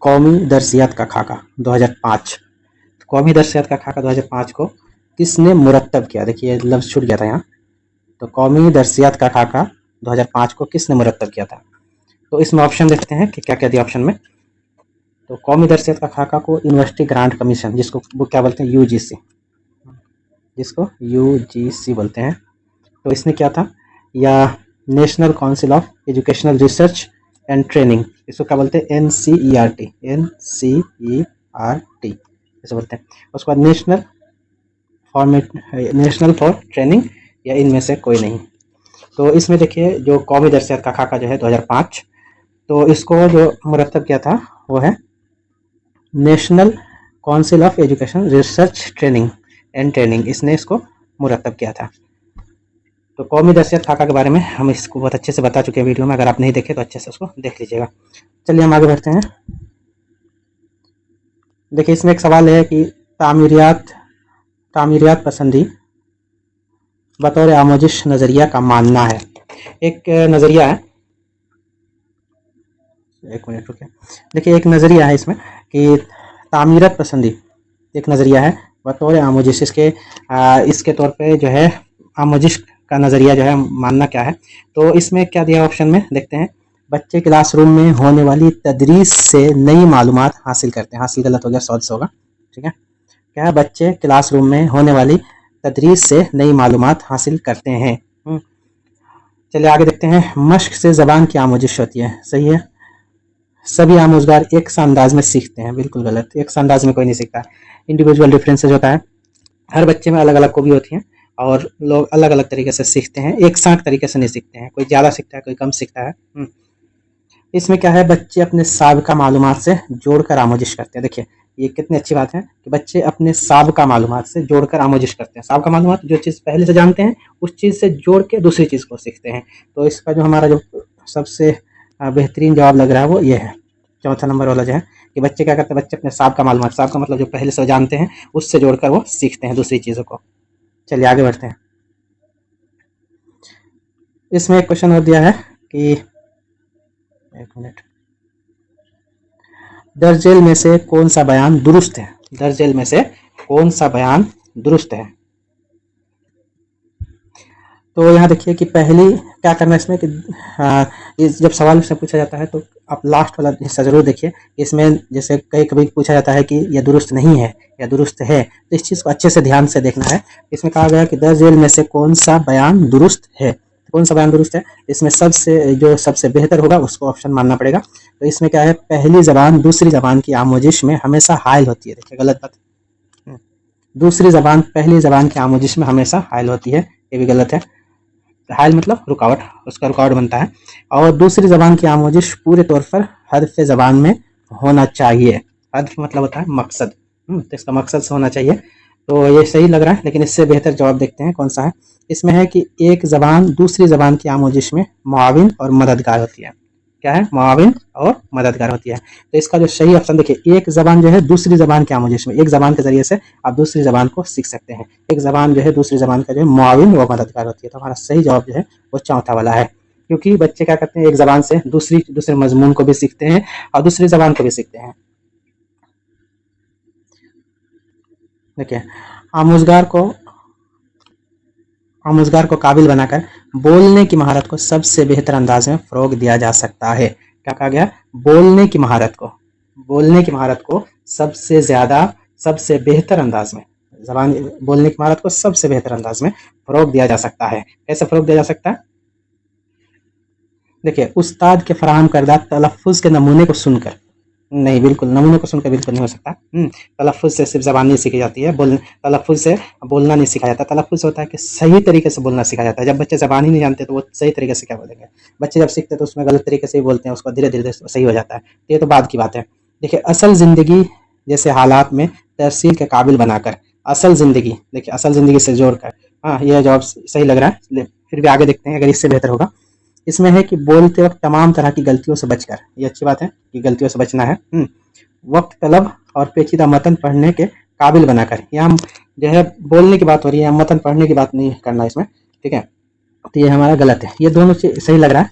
कौमी दरसियात का खाका 2005। कौमी दरसियात का खाका 2005 को किसने मुरत्तब किया? देखिए लफ्ज़ छूट गया था यहाँ। तो कौमी दरसियात का खाका 2005 को किसने मुरत्तब किया था? तो इसमें ऑप्शन देखते हैं कि क्या क्या दिया ऑप्शन में। तो कौमी दरसियात का खाका को यूनिवर्सिटी ग्रांट कमीशन, जिसको वो क्या बोलते हैं, यूजीसी, जिसको यूजीसी बोलते हैं, तो इसने क्या था। या national council of educational research and training, इसको क्या बोलते हैं, एनसीईआरटी, एनसीईआरटी ऐसे बोलते हैं। उसके बाद नेशनल फॉर ट्रेनिंग, या इनमें से कोई नहीं। तो इसमें देखिए जो कौमी दरसियात का खाका जो है 2005, तो इसको जो मुरत्तब किया था वो है national council of education research training and training, इसने इसको मुरत्तब किया था। तो कौमी दरसियात खाका के बारे में हम इसको बहुत अच्छे से बता चुके हैं वीडियो में, अगर आप नहीं देखे तो अच्छे से उसको देख लीजिएगा। चलिए हम आगे बढ़ते हैं। देखिए इसमें एक सवाल है कि तामीरियात पसंदी बतौर आमोजिश नज़रिया का मानना है। एक नज़रिया है, एक मिनट रुकिए। देखिए एक नज़रिया है इसमें कि तामीरत पसंदी एक नज़रिया है बतौर आमोजिश, इसके तौर पे जो है आमोजिश का नज़रिया जो है मानना क्या है। तो इसमें क्या दिया ऑप्शन में देखते हैं। बच्चे क्लासरूम में होने वाली तदरीस से नई मालूमात हासिल करते हैं। हासिल गलत हो गया, सॉल्व होगा, ठीक है। क्या है, बच्चे क्लासरूम में होने वाली तदरीस से नई मालूमात हासिल करते हैं। चलिए आगे देखते हैं। मश्क से ज़बान की आमोजिश होती है, सही है। सभी आमोजगार एक सा अंदाज में सीखते हैं, बिल्कुल गलत। एक सा अंदाज में कोई नहीं सीखता। इंडिविजुअल डिफरेंसेज होता है, हर बच्चे में अलग अलग खूबी होती हैं और लोग अलग अलग तरीके से सीखते हैं, एक साथ तरीके से नहीं सीखते हैं। कोई ज़्यादा सीखता है, कोई कम सीखता है। इसमें क्या है, बच्चे अपने साबिका मालूमात से जोड़कर आमोजिश करते हैं। देखिए ये कितनी अच्छी बात है कि बच्चे अपने साबिका मालूमात से जोड़कर आमोजिश करते हैं। साबिका मालूमात, जो चीज़ पहले से जानते हैं उस चीज़ से जोड़ के दूसरी चीज़ को सीखते हैं। तो इसका जो हमारा जो सबसे बेहतरीन जवाब लग रहा है वो ये है, चौथा नंबर वाला जो है कि बच्चे क्या करते हैं, बच्चे अपने साबिका मालूमात, साबिका मतलब जो पहले से जानते हैं उससे जोड़कर वो सीखते हैं दूसरी चीज़ों को। चलिए आगे बढ़ते हैं। इसमें एक क्वेश्चन और दिया है कि एक मिनट, दर्ज झेल में से कौन सा बयान दुरुस्त है? दर्ज झेल में से कौन सा बयान दुरुस्त है? तो यहाँ देखिए कि पहली क्या करना है इसमें कि जब सवाल से पूछा जाता है तो आप लास्ट वाला हिस्सा जरूर देखिए। इसमें जैसे कभी पूछा जाता है कि यह दुरुस्त नहीं है या दुरुस्त है, तो इस चीज़ को अच्छे से ध्यान से देखना है। इसमें कहा गया कि दर्ज झेल में से कौन सा बयान दुरुस्त है। कौन सा बयान दुरुस्त है? इसमें सबसे बेहतर होगा उसको ऑप्शन मानना पड़ेगा। तो इसमें क्या है, पहली ज़बान दूसरी ज़बान की आमोजिश में हमेशा हायल होती है। देखिए गलत बात, दूसरी ज़बान पहली ज़बान की आमोजिश में हमेशा हायल होती है, ये भी गलत है। हायल मतलब रुकावट, उसका रुकावट बनता है। और दूसरी ज़बान की आमोजिश पूरे तौर पर हर्फ ज़बान में होना चाहिए। हर्फ मतलब होता है मकसद, तो इसका मकसद से होना चाहिए। तो ये सही लग रहा है, लेकिन इससे बेहतर जवाब देखते हैं कौन सा है। इसमें है कि एक ज़बान दूसरी ज़बान की आमोजिश में मुआविन और मददगार होती है। क्या है, मुआविन और मददगार होती है। तो इसका जो सही ऑप्शन देखिए, एक ज़बान जो है दूसरी ज़बान की आमोजिश में, एक ज़बान के जरिए से आप दूसरी ज़बान को सीख सकते हैं। एक ज़बान जो है दूसरी ज़बान का जो है मुआविन व मददगार होती है। तो हमारा सही जवाब जो है वो चौथा वाला है, क्योंकि बच्चे क्या करते हैं, एक ज़बान से दूसरे मजमून को भी सीखते हैं और दूसरी ज़बान को भी सीखते हैं। देखिए आमोजगार को काबिल बनाकर बोलने की महारत को सबसे बेहतर अंदाज में फ़रोग दिया जा सकता है। क्या कहा गया, बोलने की महारत को सबसे बेहतर अंदाज में, ज़बान बोलने की महारत को सबसे बेहतर अंदाज में फ़रोग दिया जा सकता है। कैसे फ़रोग दिया जा सकता है? देखिए उस्ताद के फराहम करदा तलफ़ुज़ के नमूने को सुनकर नहीं, बिल्कुल नमूने को सुनकर बिल्कुल नहीं हो सकता। तलफ़ुज़ से सिर्फ ज़बान नहीं सीखी जाती है, तलफ़ुज़ से बोलना नहीं सीखा जाता। तलफ़ुज़ होता है कि सही तरीके से बोलना सीखा जाता है। जब बच्चे ज़बान ही नहीं जानते तो वो सही तरीके से क्या बोलेंगे। बच्चे जब सीखते हैं तो उसमें गलत तरीके से ही बोलते हैं, उसको धीरे धीरे सही हो जाता है। तो ये तो बाद की बात है। देखिए असल ज़िंदगी जैसे हालात में तरसील के काबिल बनाकर, असल ज़िंदगी, देखिए असल ज़िंदगी से जोड़कर, हाँ यह जवाब सही लग रहा है। फिर भी आगे देखते हैं अगर इससे बेहतर होगा। इसमें है कि बोलते वक्त तमाम तरह की गलतियों से बचकर, ये अच्छी बात है कि गलतियों से बचना है। वक्त तलब और पेचीदा मतन पढ़ने के काबिल बनाकर, यहाँ जो है बोलने की बात हो रही है, मतन पढ़ने की बात नहीं करना इसमें, ठीक है। तो ये हमारा गलत है। ये दोनों चीज़ सही लग रहा है,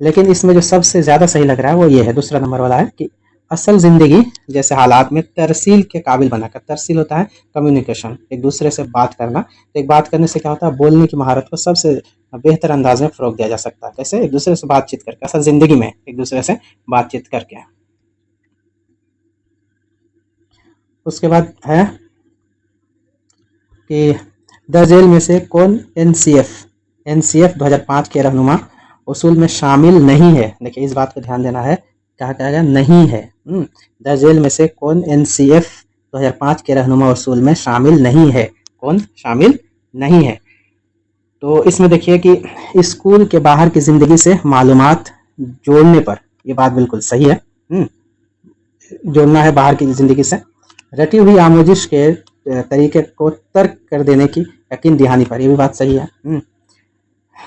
लेकिन इसमें जो सबसे ज़्यादा सही लग रहा है वो ये है, दूसरा नंबर वाला है कि असल ज़िंदगी जैसे हालात में तरसील के काबिल बनाकर, तरसील होता है कम्युनिकेशन, एक दूसरे से बात करना। तो एक बात करने से क्या होता है, बोलने की महारत को सबसे बेहतर अंदाज में फ़रोग़ दिया जा सकता है। कैसे? एक दूसरे से बातचीत करके, असल ज़िंदगी में एक दूसरे से बातचीत करके। उसके बाद है कि दर्जेल में से कौन एनसीएफ 2005 के रहनुमा उसूल में शामिल नहीं है। देखिए इस बात को ध्यान देना है, कहा गया नहीं है। दर्जेल में से कौन एनसीएफ 2005 के रहनुमा उसूल में शामिल नहीं है, कौन शामिल नहीं है। तो इसमें देखिए कि स्कूल के बाहर की ज़िंदगी से मालूमात जोड़ने पर, ये बात बिल्कुल सही है, जोड़ना है बाहर की ज़िंदगी से। रटी हुई आमोजिश के तरीके को तर्क कर देने की यकीन दहानी पर, यह भी बात सही है।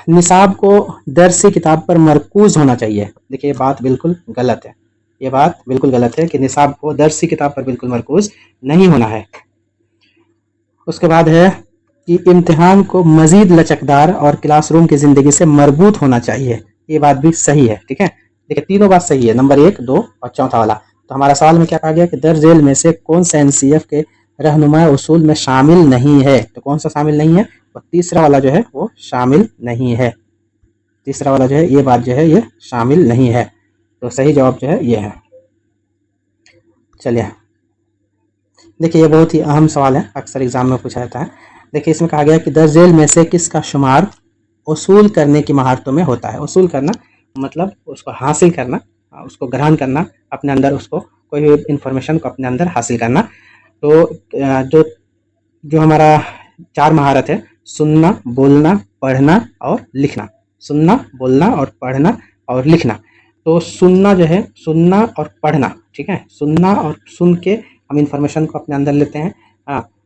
निसाब को दरसी किताब पर मरकूज होना चाहिए। देखिए ये बात बिल्कुल गलत है, ये बात बिल्कुल गलत है कि निसाब को दरसी किताब पर बिल्कुल मरकूज नहीं होना है। उसके बाद है कि इम्तिहान को मज़ीद लचकदार और क्लासरूम की ज़िंदगी से मरबूत होना चाहिए। ये बात भी सही है, ठीक है। देखिए तीनों बात सही है, नंबर 1, 2 और चौथा वाला। तो हमारा सवाल में क्या कहा गया कि दर्जेल में से कौन सा एनसीएफ के रहनुमा उसूल में शामिल नहीं है। तो कौन सा शामिल नहीं है? और तीसरा वाला जो है वो शामिल नहीं है। तीसरा वाला जो है ये बात जो है ये शामिल नहीं है। तो सही जवाब जो है ये है। चलिए देखिए ये बहुत ही अहम सवाल है, अक्सर एग्जाम में पूछा जाता है। देखिए इसमें कहा गया कि दर्जेल में से किसका शुमार उसूल करने की महारतों में होता है। उसूल करना मतलब उसको हासिल करना, उसको ग्रहण करना, अपने अंदर उसको कोई भी इंफॉर्मेशन को अपने अंदर हासिल करना। तो जो हमारा 4 महारत है, सुनना, बोलना, पढ़ना और लिखना। सुनना, बोलना और पढ़ना और लिखना। तो सुनना जो है, सुनना और पढ़ना, ठीक है। सुनना और सुन के हम इंफॉर्मेशन को अपने अंदर लेते हैं,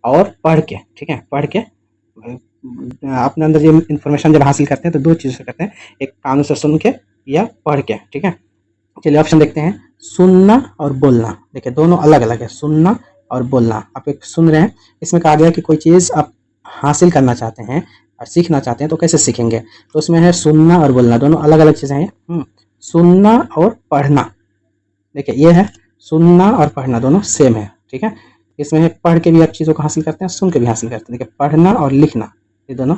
और पढ़ के, ठीक है, पढ़ के अपने अंदर ये इंफॉर्मेशन जब हासिल करते हैं तो 2 चीज़ से करते हैं, एक कानों से सुन के या पढ़ के, ठीक है। चलिए ऑप्शन देखते हैं, सुनना और बोलना। देखिए दोनों अलग अलग है, सुनना और बोलना। आप एक सुन रहे हैं, इसमें कहा गया कि कोई चीज़ आप हासिल करना चाहते हैं और सीखना चाहते हैं तो कैसे सीखेंगे। तो उसमें है सुनना और बोलना, दोनों अलग अलग चीज़ें हैं। सुनना और पढ़ना, देखिए ये है सुनना और पढ़ना, दोनों सेम है, ठीक है। इसमें है पढ़ के भी आप चीज़ों को हासिल करते हैं, सुन के भी हासिल करते हैं। देखिए पढ़ना और लिखना ये दोनों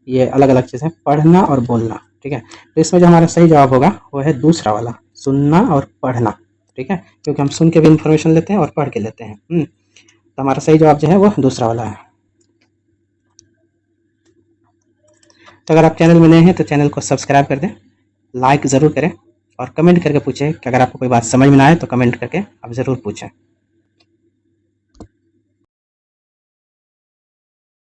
ये अलग अलग चीज़ें हैं, पढ़ना और बोलना, ठीक है। तो इसमें जो हमारा सही जवाब होगा वो है दूसरा वाला, सुनना और पढ़ना, ठीक है, क्योंकि हम सुन के भी इंफॉर्मेशन लेते हैं और पढ़ के लेते हैं। तो हमारा सही जवाब जो है वो दूसरा वाला है। तो अगर आप चैनल में नए हैं तो चैनल को सब्सक्राइब कर दें, लाइक ज़रूर करें और कमेंट करके पूछें कि अगर आपको कोई बात समझ में ना आए तो कमेंट करके आप ज़रूर पूछें।